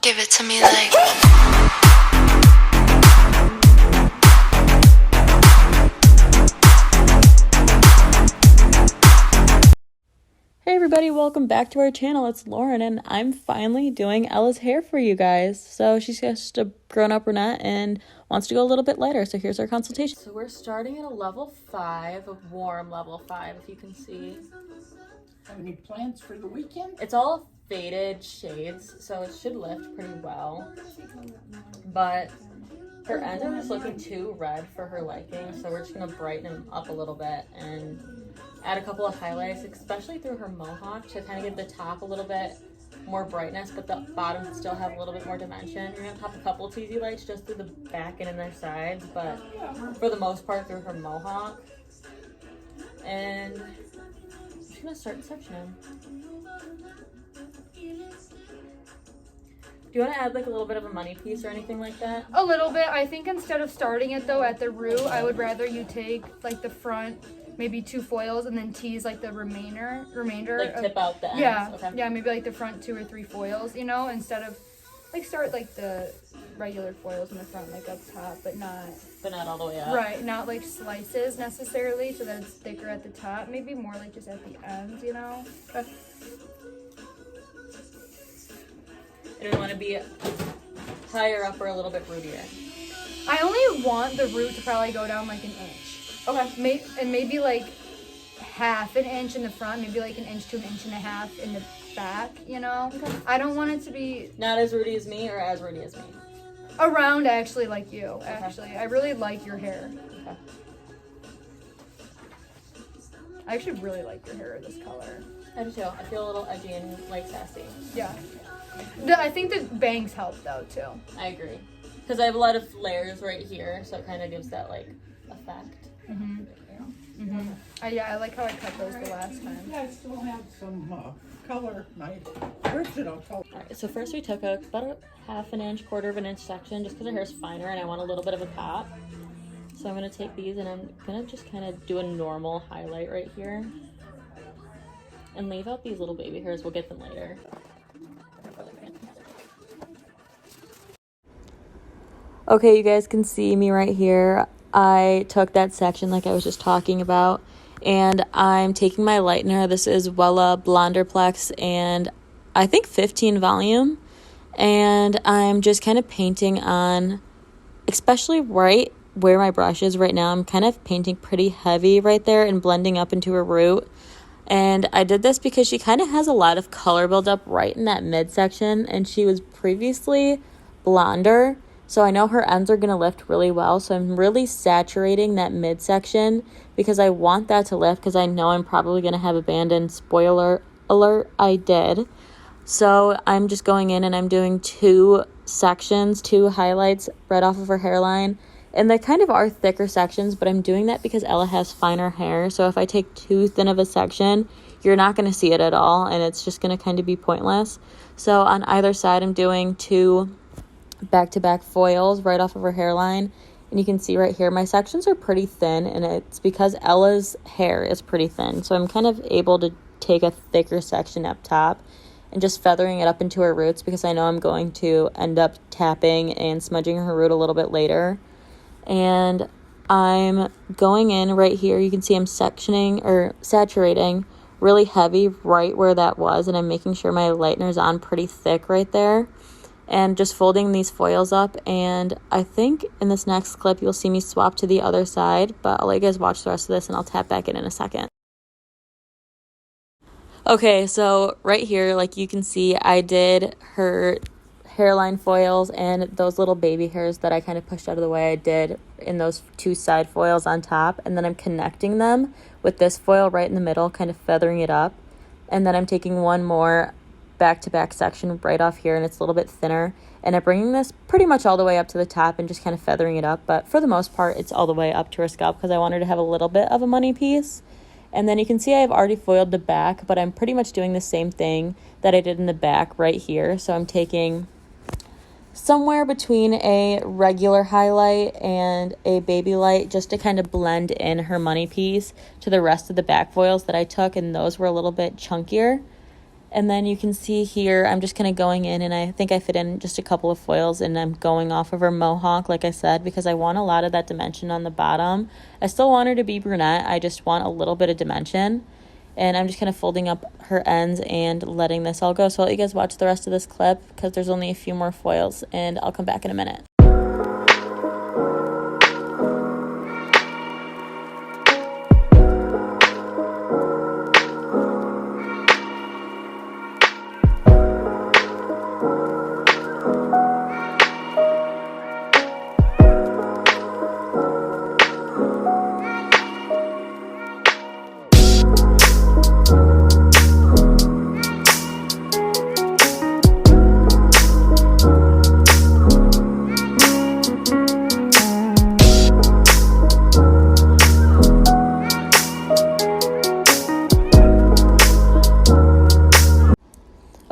Give it to me like. Hey everybody, welcome back to our channel. It's Lauren and I'm finally doing Ella's hair for you guys. So she's just a grown-up brunette and wants to go a little bit lighter. So here's our consultation. So we're starting at a level 5, a warm level 5, if you can see. Have any plans for the weekend? It's all faded shades, so it should lift pretty well. But her ends are just looking too red for her liking, so we're just gonna brighten them up a little bit and add a couple of highlights, especially through her mohawk, to kind of give the top a little bit more brightness, but the bottom can still have a little bit more dimension. You're gonna pop a couple of teasy lights just through the back and in their sides, but for the most part through her mohawk. And I'm just gonna start sectioning. Do you want to add like a little bit of a money piece or anything like that? A little bit. I think instead of starting it though at the root, I would rather you take like the front, maybe 2 foils, and then tease like the remainder. Like tip out the ends? Yeah, okay. yeah, maybe like the front 2 or 3 foils, you know, instead of like start like the regular foils in the front, like up top, but not all the way up. Right, not like slices necessarily, so that it's thicker at the top. Maybe more like just at the ends, you know. Okay. And we want to be higher up or a little bit rootier. I only want the root to probably go down like an inch. Okay. And maybe like half an inch in the front, maybe like an inch to an inch and a half in the back, you know? Okay. I don't want it to be... Not as rooty as me or as rooty as me? Around actually like you, actually. Okay. I really like your hair. Okay. I actually really like your hair this color. I do too. I feel a little edgy and like sassy. Yeah. I think the bangs help though too. I agree. Because I have a lot of layers right here, so it kind of gives that like effect. Mm-hmm. Mm-hmm. Yeah, I like how I cut those the last time. Yeah, I still have some color, my original color. Alright, so first we took about a half an inch, quarter of an inch section, just because her hair's finer and I want a little bit of a pop. So I'm going to take these and I'm going to just kind of do a normal highlight right here. And leave out these little baby hairs, we'll get them later. Okay, you guys can see me right here. I took that section like I was just talking about, and I'm taking my lightener. This is Wella blondourplex, and I think 15 volume, and I'm just kind of painting on, especially right where my brush is right now. I'm kind of painting pretty heavy right there and blending up into her root. And I did this because she kind of has a lot of color buildup right in that midsection, and she was previously blonder. So I know her ends are going to lift really well. So I'm really saturating that midsection because I want that to lift, because I know I'm probably going to have abandoned. Spoiler alert, I did. So I'm just going in and I'm doing 2 sections, 2 highlights right off of her hairline. And they kind of are thicker sections, but I'm doing that because Ella has finer hair. So if I take too thin of a section, you're not going to see it at all. And it's just going to kind of be pointless. So on either side, I'm doing 2 back-to-back foils right off of her hairline, and you can see right here my sections are pretty thin, and it's because Ella's hair is pretty thin, so I'm kind of able to take a thicker section up top and just feathering it up into her roots, because I know I'm going to end up tapping and smudging her root a little bit later. And I'm going in right here, you can see I'm sectioning or saturating really heavy right where that was, and I'm making sure my lightener's on pretty thick right there. And just folding these foils up, and I think in this next clip you'll see me swap to the other side, but I'll let you guys watch the rest of this and I'll tap back in a second. Okay, so right here, like you can see, I did her hairline foils and those little baby hairs that I kind of pushed out of the way, I did in those 2 side foils on top, and then I'm connecting them with this foil right in the middle, kind of feathering it up, and then I'm taking one more back-to-back section right off here, and it's a little bit thinner, and I'm bringing this pretty much all the way up to the top and just kind of feathering it up, but for the most part it's all the way up to her scalp because I want her to have a little bit of a money piece. And then you can see I've already foiled the back, but I'm pretty much doing the same thing that I did in the back right here. So I'm taking somewhere between a regular highlight and a baby light just to kind of blend in her money piece to the rest of the back foils that I took, and those were a little bit chunkier. And then you can see here, I'm just kind of going in, and I think I fit in just a couple of foils, and I'm going off of her mohawk, like I said, because I want a lot of that dimension on the bottom. I still want her to be brunette. I just want a little bit of dimension. And I'm just kind of folding up her ends and letting this all go. So I'll let you guys watch the rest of this clip because there's only a few more foils, and I'll come back in a minute.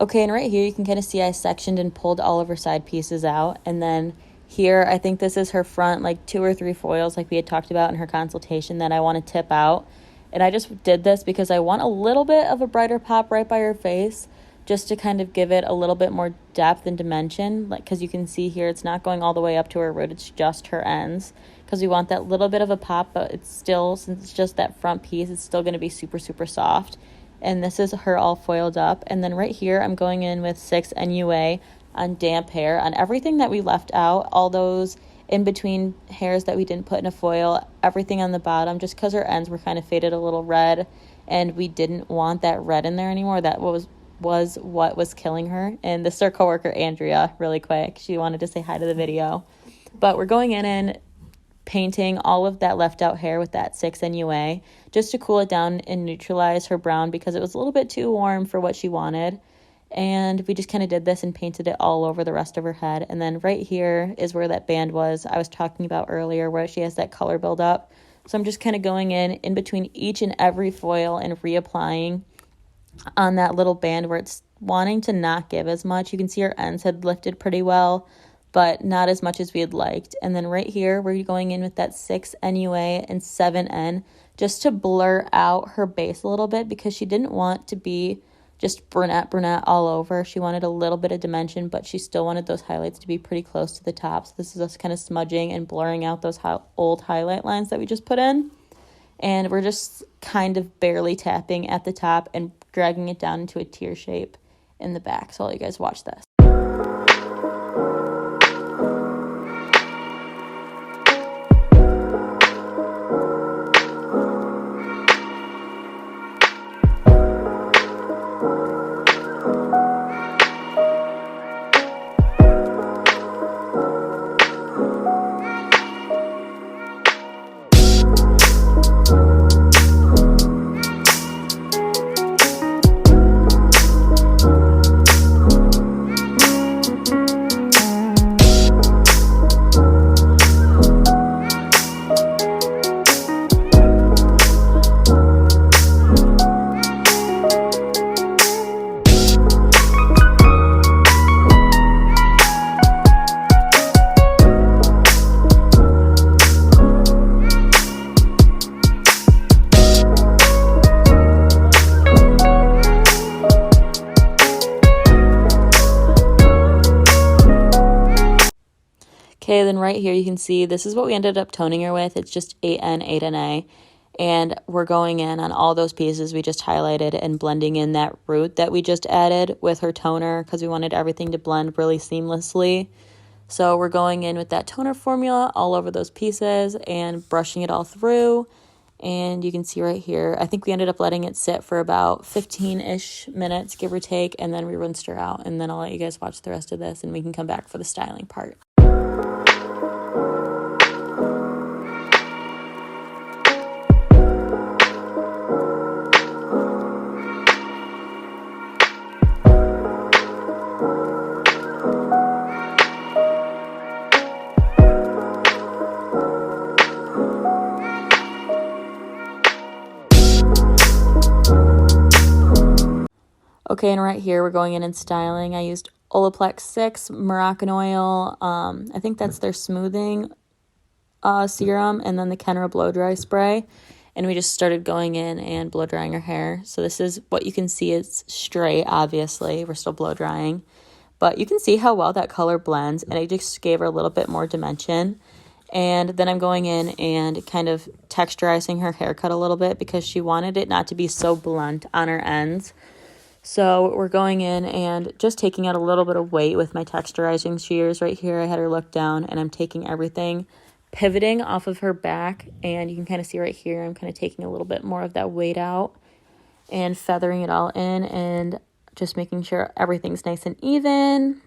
Okay, and right here you can kind of see I sectioned and pulled all of her side pieces out. And then here, I think this is her front, like 2 or 3 foils like we had talked about in her consultation that I want to tip out. And I just did this because I want a little bit of a brighter pop right by her face, just to kind of give it a little bit more depth and dimension. Like, because you can see here, it's not going all the way up to her root, it's just her ends. Because we want that little bit of a pop, but it's still, since it's just that front piece, it's still going to be super, super soft. And this is her all foiled up. And then right here, I'm going in with 6 NUA on damp hair, on everything that we left out, all those in between hairs that we didn't put in a foil, everything on the bottom, just because her ends were kind of faded a little red, and we didn't want that red in there anymore. That was what was killing her. And this is our coworker, Andrea, really quick. She wanted to say hi to the video. But we're going in and painting all of that left out hair with that 6 NUA just to cool it down and neutralize her brown because it was a little bit too warm for what she wanted. And we just kind of did this and painted it all over the rest of her head. And then right here is where that band was I was talking about earlier, where she has that color buildup. So I'm just kind of going in between each and every foil and reapplying on that little band where it's wanting to not give as much. You can see her ends had lifted pretty well, but not as much as we had liked. And then right here, we're going in with that 6 NUA and 7N just to blur out her base a little bit because she didn't want to be just brunette all over. She wanted a little bit of dimension, but she still wanted those highlights to be pretty close to the top. So this is us kind of smudging and blurring out those old highlight lines that we just put in. And we're just kind of barely tapping at the top and dragging it down into a tear shape in the back. So I'll let you guys watch this. Okay, then right here you can see this is what we ended up toning her with. It's just 8N, 8NA. And we're going in on all those pieces we just highlighted and blending in that root that we just added with her toner because we wanted everything to blend really seamlessly. So we're going in with that toner formula all over those pieces and brushing it all through. And you can see right here, I think we ended up letting it sit for about 15-ish minutes, give or take, and then we rinsed her out. And then I'll let you guys watch the rest of this and we can come back for the styling part. Okay, and right here we're going in and styling. I used Olaplex 6 Moroccan oil. I think that's their smoothing serum, and then the Kenra blow dry spray. and we just started going in and blow drying her hair. So this is what you can see. It's straight, obviously. We're still blow drying. But you can see how well that color blends, and I just gave her a little bit more dimension. And then I'm going in and kind of texturizing her haircut a little bit because she wanted it not to be so blunt on her ends. So we're going in and just taking out a little bit of weight with my texturizing shears right here. I had her look down, and I'm taking everything, pivoting off of her back, and you can kind of see right here, I'm kind of taking a little bit more of that weight out and feathering it all in and just making sure everything's nice and even.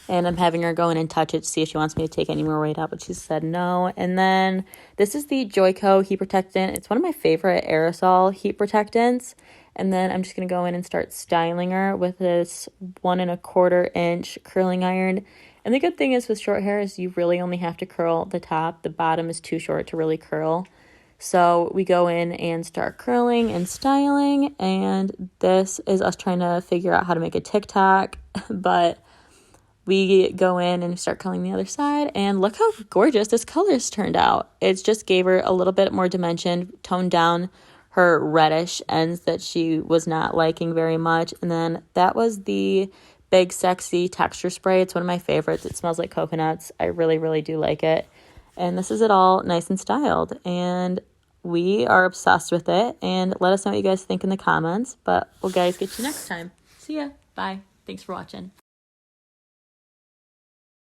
And I'm having her go in and touch it to see if she wants me to take any more weight out, but she said no. And then this is the Joico heat protectant. It's one of my favorite aerosol heat protectants. And then I'm just going to go in and start styling her with this 1 1/4 inch curling iron. And the good thing is with short hair is you really only have to curl the top. The bottom is too short to really curl. So we go in and start curling and styling. And this is us trying to figure out how to make a TikTok. But we go in and start curling the other side, and look how gorgeous this color's turned out. It just gave her a little bit more dimension, toned down her reddish ends that she was not liking very much. And then that was the Big Sexy Texture Spray. It's one of my favorites. It smells like coconuts. I really, really do like it. And this is it all nice and styled. And we are obsessed with it. And let us know what you guys think in the comments. But we'll guys get you next time. See ya. Bye. Thanks for watching.